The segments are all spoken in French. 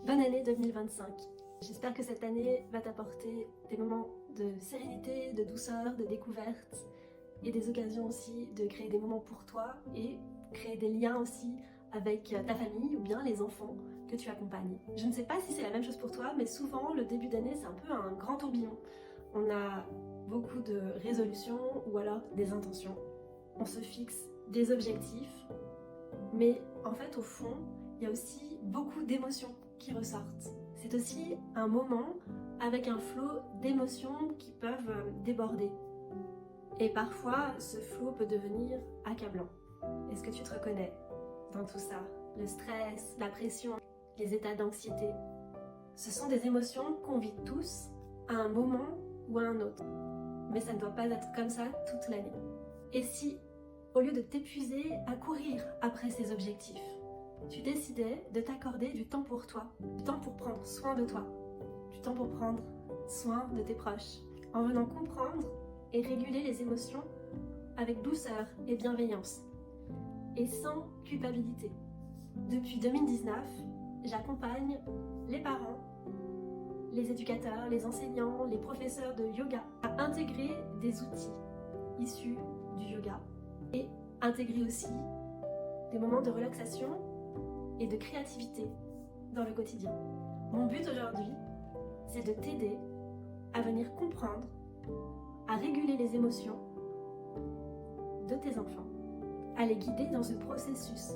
Bonne année 2025. J'espère que cette année va t'apporter des moments de sérénité, de douceur, de découverte et des occasions aussi de créer des moments pour toi et créer des liens aussi avec ta famille ou bien les enfants que tu accompagnes. Je ne sais pas si c'est la même chose pour toi, mais souvent le début d'année c'est un peu un grand tourbillon. On a beaucoup de résolutions ou alors des intentions. On se fixe des objectifs, mais en fait au fond, il y a aussi beaucoup d'émotions qui ressortent. C'est aussi un moment avec un flot d'émotions qui peuvent déborder. Et parfois, ce flot peut devenir accablant. Est-ce que tu te reconnais dans tout ça? Le stress, la pression, les états d'anxiété. Ce sont des émotions qu'on vit tous à un moment ou à un autre. Mais ça ne doit pas être comme ça toute l'année. Et si, au lieu de t'épuiser à courir après ces objectifs, tu décidais de t'accorder du temps pour toi, du temps pour prendre soin de toi, du temps pour prendre soin de tes proches, en venant comprendre et réguler les émotions avec douceur et bienveillance, et sans culpabilité. Depuis 2019, j'accompagne les parents, les éducateurs, les enseignants, les professeurs de yoga à intégrer des outils issus du yoga et intégrer aussi des moments de relaxation et de créativité dans le quotidien. Mon but aujourd'hui, c'est de t'aider à venir comprendre, à réguler les émotions de tes enfants, à les guider dans ce processus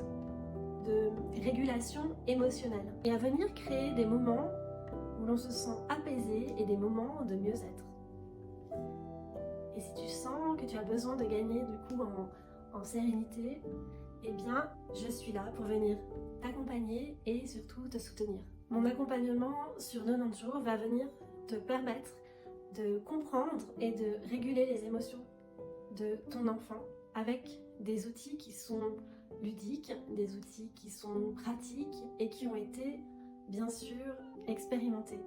de régulation émotionnelle et à venir créer des moments où l'on se sent apaisé et des moments de mieux-être. Et si tu sens que tu as besoin de gagner du coup en sérénité, eh bien, je suis là pour venir t'accompagner et surtout te soutenir. Mon accompagnement sur 90 jours va venir te permettre de comprendre et de réguler les émotions de ton enfant avec des outils qui sont ludiques, des outils qui sont pratiques et qui ont été bien sûr expérimentés.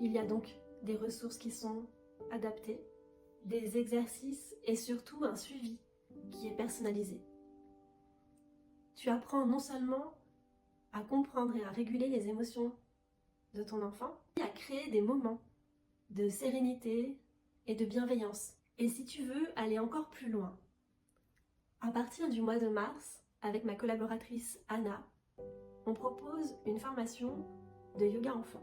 Il y a donc des ressources qui sont adaptées, des exercices et surtout un suivi qui est personnalisé. Tu apprends non seulement à comprendre et à réguler les émotions de ton enfant, mais à créer des moments de sérénité et de bienveillance. Et si tu veux aller encore plus loin, à partir du mois de mars, avec ma collaboratrice Anna, on propose une formation de yoga enfant.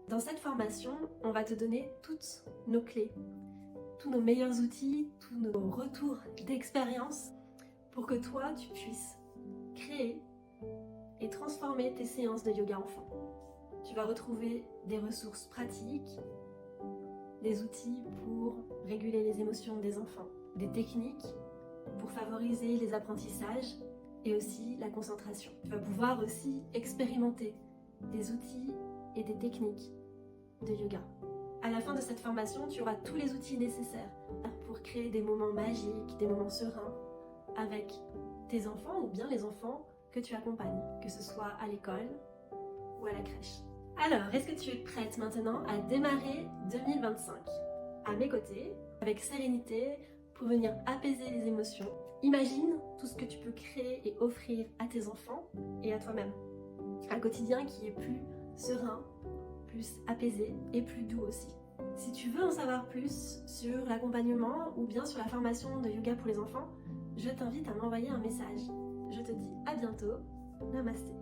Dans cette formation, on va te donner toutes nos clés, tous nos meilleurs outils, tous nos retours d'expérience pour que toi, tu puisses créer et transformer tes séances de yoga enfant. Tu vas retrouver des ressources pratiques, des outils pour réguler les émotions des enfants, des techniques pour favoriser les apprentissages et aussi la concentration. Tu vas pouvoir aussi expérimenter des outils et des techniques de yoga. À la fin de cette formation, tu auras tous les outils nécessaires pour créer des moments magiques, des moments sereins avec tes enfants ou bien les enfants que tu accompagnes, que ce soit à l'école ou à la crèche. Alors, est-ce que tu es prête maintenant à démarrer 2025 à mes côtés, avec sérénité, pour venir apaiser les émotions? Imagine tout ce que tu peux créer et offrir à tes enfants et à toi-même. Un quotidien qui est plus serein, plus apaisé et plus doux aussi. Si tu veux en savoir plus sur l'accompagnement ou bien sur la formation de yoga pour les enfants, je t'invite à m'envoyer un message. Je te dis à bientôt. Namasté.